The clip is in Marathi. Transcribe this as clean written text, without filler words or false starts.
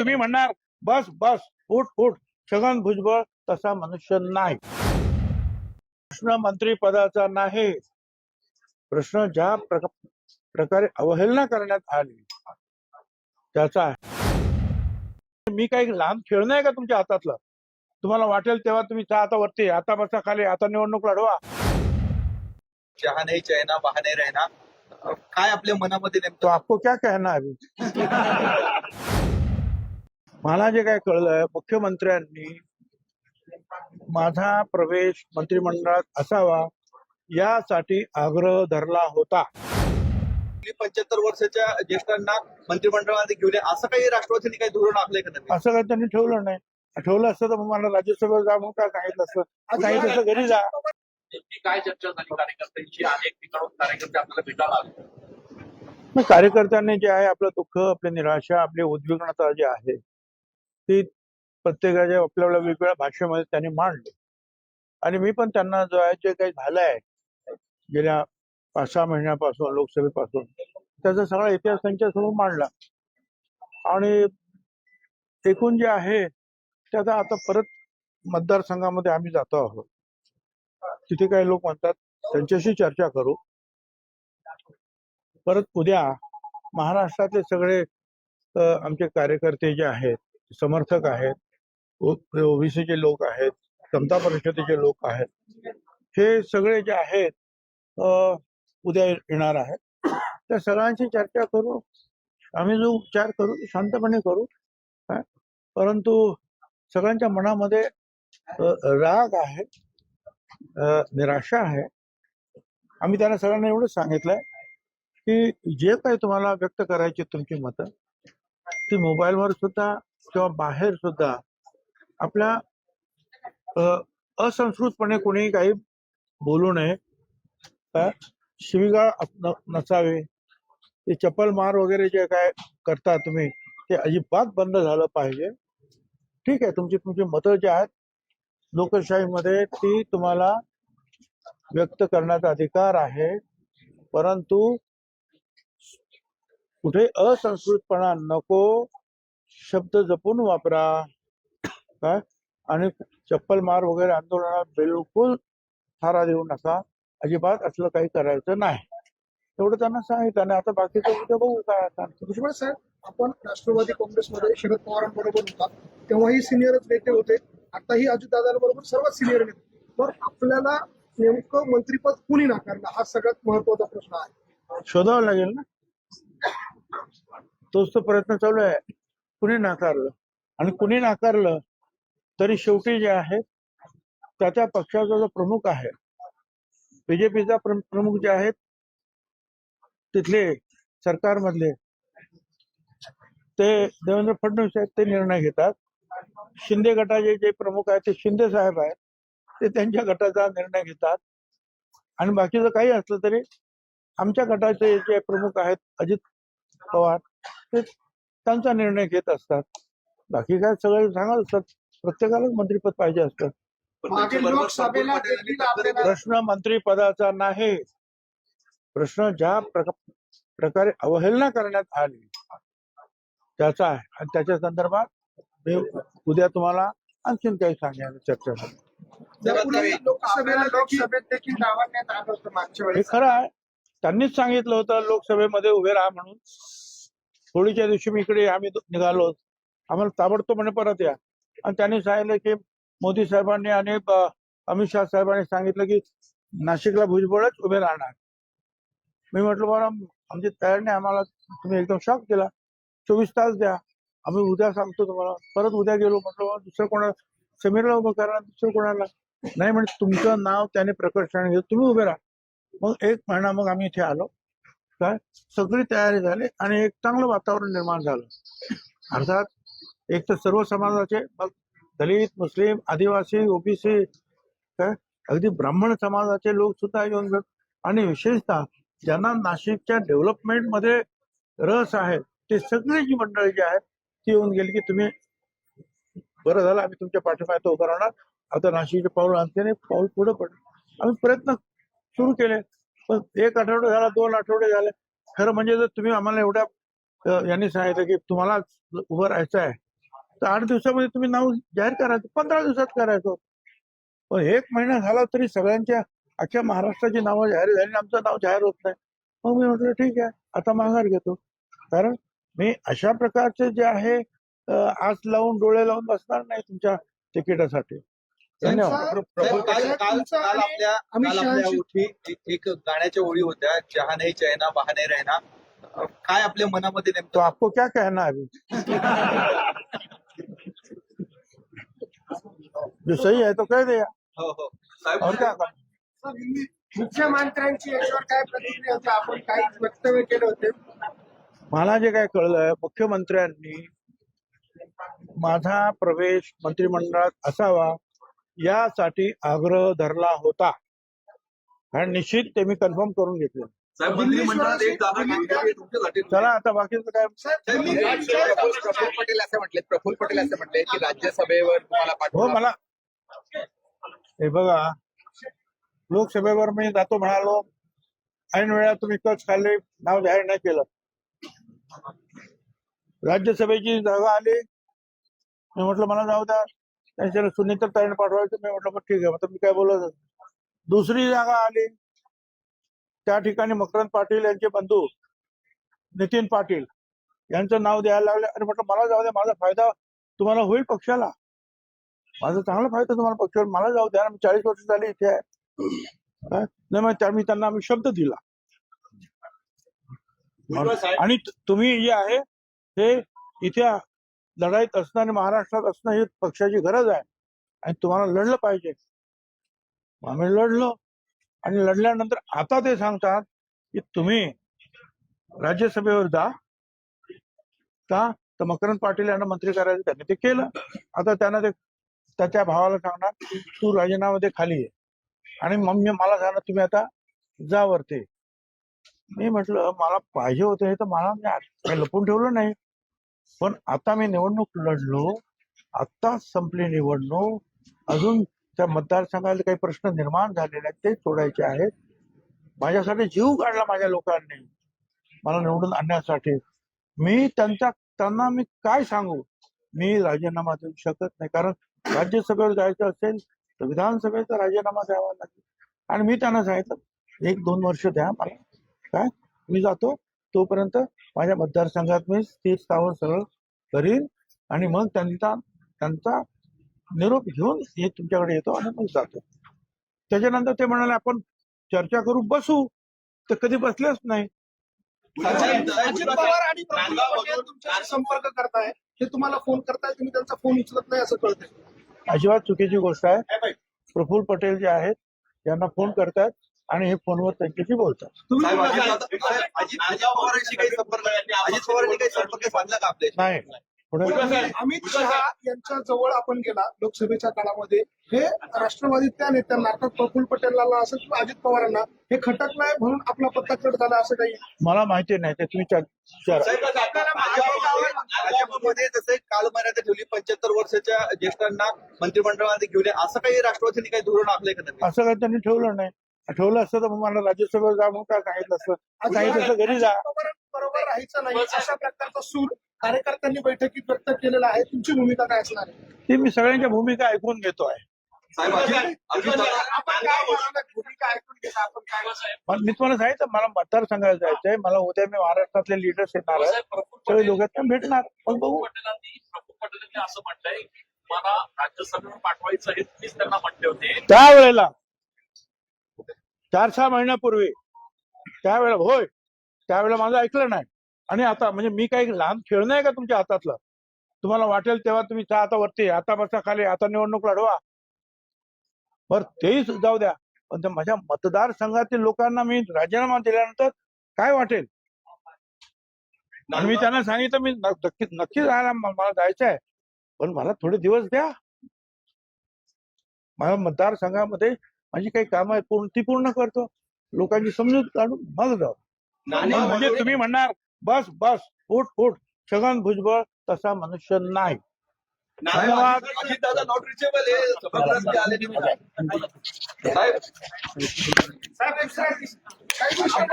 तुम्ही म्हणणार बस बस उठ उठ. छगन भुजबळ तसा मनुष्य नाही. प्रश्न मंत्री पदाचा नाही, प्रश्न ज्या प्रकारे अवहेलना करण्यात आली त्याचा आहे. मी काही लहान खेळणं आहे का तुमच्या हातातलं? तुम्हाला वाटेल तेव्हा तुम्ही आता वरती, आता बसा खाली, आता निवडणूक लढवा. जहा नाही चैना वहा नाही रहना, काय आपल्या मनामध्ये तो नेमकं आपको क्या कहना है अभी? मला जे काय कळलंय, मुख्यमंत्र्यांनी माझा प्रवेश मंत्रिमंडळात असावा यासाठी आग्रह धरला होता. 75 वर्षाच्या ज्येष्ठांना मंत्रिमंडळामध्ये घेऊन या, असं काही राष्ट्रवादीने काही धोरण आखलंय का नवीन? असं काही त्यांनी ठेवलं नाही. ठेवलं असतं तर मला राज्यसभेवर जा म्हणून काय सांगितलं असतं. सांगितलं असतं घरी जा. नेमकी काय चर्चा झाली कार्यकर्त्यांची? अनेक ठिकाणून कार्यकर्ते आपल्याला भेटायला आले. मग कार्यकर्त्यांनी जे आहे आपलं दुःख, आपली निराशा, आपली उद्विग्नता जी आहे ती प्रत्येकाच्या आपल्या वेगवेगळ्या भाषेमध्ये त्यांनी मांडली. आणि मी पण त्यांना जो आहे जे काही झालंय गेल्या 5-6 महिन्यापासून लोकसभेपासून त्याचा सगळा इतिहास त्यांच्या समोर मांडला. आणि एकूण जे आहे त्याचा आता परत मतदारसंघामध्ये आम्ही जातो आहोत. तिथे काही लोक म्हणतात त्यांच्याशी चर्चा करू. परत उद्या महाराष्ट्रातले सगळे आमचे कार्यकर्ते जे आहेत, समर्थक आहेत, ओबीसीचे लोक आहेत, समता परिषदेचे लोक आहेत, हे सगळे जे आहेत उद्या येणार आहेत. त्या सगळ्यांची चर्चा करू. आम्ही जो उपचार करू शांतपणे करू. परंतु सगळ्यांच्या मनामध्ये राग आहे, निराशा आहे. आम्ही त्यांना सगळ्यांना एवढंच सांगितलंय की जे काही तुम्हाला व्यक्त करायची तुमची मतं ती मोबाईलवर सुद्धा किंवा बाहेर सुद्धा आपल्या असंस्कृतपणे कोणी काही बोलू नये. शिवीगाळ नसावे. ते चप्पल मार वगैरे जे काय करता तुम्ही ते अजिबात बंद झालं पाहिजे. ठीक आहे, तुमची मतं जी आहेत लोकशाहीमध्ये ती तुम्हाला व्यक्त करण्याचा अधिकार आहे, परंतु कुठे असंस्कृतपणा नको. शब्द जपून वापरा. काय आणि चप्पल मार वगैरे आंदोलनात बिलकुल थारा देऊ नका. अजिबात असलं काही करायचं नाही. एवढं त्यांना सांगितलं. आणि आता बाकीचं उद्या बघू काय. आता भुजबळ साहेब, आपण राष्ट्रवादी काँग्रेसमध्ये शरद पवारांबरोबर होता तेव्हाही सिनियरच नेते होते, आताही अजितदादांबरोबर सर्वात सिनियर नेते. तर आपल्याला नेमकं मंत्रिपद कुणी नाकारलं हा सगळ्यात महत्वाचा प्रश्न आहे. शोधावं लागेल ना. तोच तो प्रयत्न चालू आहे. कुणी नाकारलं आणि कुणी नाकारलं तरी शेवटी जे आहे त्याच्या पक्षाचा जो प्रमुख आहे, बीजेपीचा प्रमुख जे आहेत तिथले सरकारमधले ते देवेंद्र फडणवीस आहेत, ते निर्णय घेतात. शिंदे गटाचे जे प्रमुख आहेत ते शिंदे साहेब आहेत, ते त्यांच्या गटाचा निर्णय घेतात. आणि बाकीचं काही असलं तरी आमच्या गटाचे जे प्रमुख आहेत अजित पवार ते त्यांचा निर्णय घेत असतात. बाकी काय सगळे सांगत असतात. प्रत्येकालाच मंत्रिपद पाहिजे असतं. प्रश्न मंत्री पदाचा नाही, प्रश्न ज्या प्रकारे अवहेलना करण्यात आली त्याचा आहे. आणि त्याच्या संदर्भात मी उद्या तुम्हाला आणखीन काही सांगायला चर्चा करू. लोकसभेत देखील डावलण्यात आलं होतं मागच्या हे वेळेस. खरं आहे. त्यांनीच सांगितलं होतं लोकसभेमध्ये उभे राहा म्हणून. होळीच्या दिवशी मी इकडे आम्ही निघालो, आम्हाला ताबडतोब म्हणे परत या. आणि त्यांनी सांगितलं की मोदी साहेबांनी आणि अमित शहा साहेबांनी सांगितलं की नाशिकला भुजबळच उभे राहणार. मी म्हटलं बरं आमची तयार नाही, आम्हाला तुम्ही एकदम शॉक केला. 24 तास द्या, आम्ही उद्या सांगतो तुम्हाला. परत उद्या गेलो, म्हटलं दुसरं कोणाला समीरला उभं करा, दुसरं कोणाला नाही. म्हणजे तुमचं नाव त्याने प्रकर्षाने घेत तुम्ही उभे राहा. मग 1 महिना मग आम्ही इथे आलो. काय सगळी तयारी झाली आणि एक चांगलं वातावरण निर्माण झालं. अर्थात एक तर सर्व समाजाचे, मग दलित, मुस्लिम, आदिवासी, ओबीसी, काय अगदी ब्राह्मण समाजाचे लोक सुद्धा येऊन, आणि विशेषतः ज्यांना नाशिकच्या डेव्हलपमेंटमध्ये रस आहे ते सगळी जी मंडळी जी आहेत ती येऊन गेली की तुम्ही बरं झालं, आम्ही तुमच्या पाठीमागे उभं राहणार. आता नाशिकचे पाऊल आणखीन एक पाऊल पुढे पडलं. आम्ही प्रयत्न सुरू केले. पण 1 आठवडा झाला, 2 आठवडे झाले. खरं म्हणजे जर तुम्ही आम्हाला एवढ्या यांनी सांगितलं की तुम्हाला उभं राहायचं आहे तर 8 दिवसामध्ये तुम्ही नाव जाहीर करायचं, 15 दिवसात करायचं. पण 1 महिना झाला तरी सगळ्यांच्या अख्ख्या महाराष्ट्राची नावं जाहीर झाली आणि आमचं नाव जाहीर होत नाही. मग मी म्हटलं ठीक आहे, आता माघार घेतो. कारण मी अशा प्रकारचे जे आहे आस लावून डोळे लावून बसणार नाही तुमच्या तिकिटासाठी. धन्यवाद. साहेब, काल आपल्या ओठी एक गाण्याच्या ओळी होत्या, जहा नाही चैना बहा नाही रहना. काय आपल्या मनामध्ये तो नेमकं आपको क्या कहना है अभी? जो सही है तो कह दिया. हो हो साहेब, और क्या करना? मुख्यमंत्र्यांची याच्यावर काय प्रतिक्रिया होती? आपण काही वक्तव्य केले होते. मला जे काय कळलंय, मुख्यमंत्र्यांनी माझा प्रवेश मंत्रिमंडळात असावा यासाठी आग्रह धरला होता आणि निश्चित ते मी कन्फर्म करून घेतले. साहेब मंत्रिमंडळात एक जागा घेतली आहे तुमच्यासाठी. चला आता बाकीचं काय. प्रफुल्ल पटेल असं म्हटले की राज्यसभेवर तुम्हाला हो पाठवलं. मला हे बघा, लोकसभेवर मी जातो म्हणालो, ऐन वेळा तुम्ही कच खाल्ले, नाव जाहीर नाही केलं. राज्यसभेची जागा आली, मी म्हटलं मला जाऊ द्या, त्यांच्या सुनीता ताईने पाठवायचं. मी म्हटलं मग ठीक आहे, आता मी काय बोलत. दुसरी जागा आली, त्या ठिकाणी मकरंद पाटील यांचे बंधू नितीन पाटील यांचं नाव द्यायला लागले. आणि म्हटलं मला जाऊ द्या, माझा फायदा तुम्हाला होईल पक्षाला, माझा चांगला फायदा तुम्हाला पक्षाला, मला जाऊ द्या. 40 वर्ष झाली इथे आहे. नाही मग मी त्यांना आम्ही शब्द दिला. आणि तुम्ही जे आहे हे इथे लढाईत असणं आणि महाराष्ट्रात असणं ही पक्षाची गरज आहे आणि तुम्हाला लढलं पाहिजे. आम्ही लढलो आणि लढल्यानंतर आता ते सांगतात की तुम्ही राज्यसभेवर जा का, तर मकरंद पाटील यांना मंत्री करायचं. त्यांनी ते केलं. आता त्यांना ते त्याच्या भावाला सांगणार तू राजीनामा दे, खाली आहे. आणि मग मला सांगणार तुम्ही आता जा वरती. मी म्हटलं मला पाहिजे होतं हे तर मला काही लपून ठेवलं नाही. पण आता मी निवडणूक लढलो, आता संपली निवडणूक, अजून त्या मतदारसंघाला काही प्रश्न निर्माण झालेले आहेत ते सोडायचे आहेत. माझ्यासाठी जीव काढला माझ्या लोकांनी मला निवडून आणण्यासाठी. मी त्यांना मी काय सांगू, मी राजीनामा देऊ शकत नाही. कारण राज्यसभेवर जायचं असेल तर विधानसभेचा राजीनामा द्यावा लागेल. आणि मी त्यांना सांगितलं 1-2 वर्ष द्या मला, काय मी जातो तोपर्यंत माझ्या मतदारसंघात मी स्थिर स्थावर सरळ करीन आणि मग त्यांचा निरोप घेऊन तुमच्याकडे येतो आणि मग जातो. त्याच्यानंतर ते म्हणाले आपण चर्चा करू, बसू. तर कधी बसलेच नाही. अजित पवार आणि प्रफुल्ल पटेल तुमच्याशी संपर्क करताय, ते तुम्हाला फोन करताय, तुम्ही त्यांचा फोन उचलत नाही असं कळतंय. अजिबात चुकीची गोष्ट आहे. प्रफुल्ल पटेल जे आहेत त्यांना फोन करतात आणि हे फोनवर त्यांच्याशी बोलतात. साहेब, अजित पवारांशी काही संपर्क साधला का आपल्या? नाही. पुढे अमित शहा यांच्या जवळ आपण गेला लोकसभेच्या काळामध्ये, हे राष्ट्रवादी त्या नेत्यांना अर्थात प्रफुल्ल पटेलला असेल किंवा अजित पवारांना हे खटकलाय म्हणून आपला पत्ता कट झाला असं काही? मला माहिती नाही, ते तुम्ही विचारा. भाजपमध्ये जसे कालमर्यादा ठेवली 75 वर्षाच्या ज्येष्ठांना मंत्रिमंडळामध्ये घेऊन असं काही राष्ट्रवादीने काही धोरण आखलंय का? असं काही त्यांनी ठेवलं नाही. ठेवलं असतं तर मला राज्यसभेवर जा म्हणून काय सांगितलं असतं. सांगितलं असतं घरी जा. बरोबर राहायचं नाही अशा प्रकारचा सूर कार्यकर्त्यांनी बैठकीत व्यक्त केलेला आहे. तुमची भूमिका काय असणार आहे? ती मी सगळ्यांच्या भूमिका ऐकून घेतो आहे. साहेब, आपण काय बोलणार? भूमिका ऐकून घेता आपण काय? पण मी तुम्हाला सांगितलं मला मतदारसंघाला जायचंय. मला उद्या मी महाराष्ट्रातले लीडर्स येणार आहेत, सगळे लोक भेटणार. पण बघू. प्रफुल्ल पटेलांनी असं म्हटलंय मला राज्यसभेवर पाठवायचं हे तुम्हीच त्यांना म्हटले होते. त्यावेळेला 4-6 महिन्यापूर्वी त्यावेळेला होय, त्यावेळेला माझं ऐकलं नाही. आणि आता म्हणजे मी काही लहान खेळणं आहे का तुमच्या हातातलं? तुम्हाला वाटेल तेव्हा तुम्ही आता वरती, आता बसा खाली, आता निवडणूक लढवा. बरं तेही जाऊ द्या, पण माझ्या मतदारसंघातील लोकांना मी राजीनामा दिल्यानंतर काय वाटेल? आणि मी त्यांना सांगितलं मी नक्की जायला मला जायचं आहे, पण मला थोडे दिवस द्या. माझ्या मतदारसंघामध्ये माझी काही कामं आहेत ती पूर्ण करतो, लोकांची समजूत काढून मग जाऊ. म्हणजे तुम्ही म्हणणार बस बस उठ छगन भुजबळ तसा मनुष्य नाही. धन्यवाद. अजितदादा नॉट रिचेबल आहे, सभागृहात आले नाही. साहेब, साहेब, काही विषय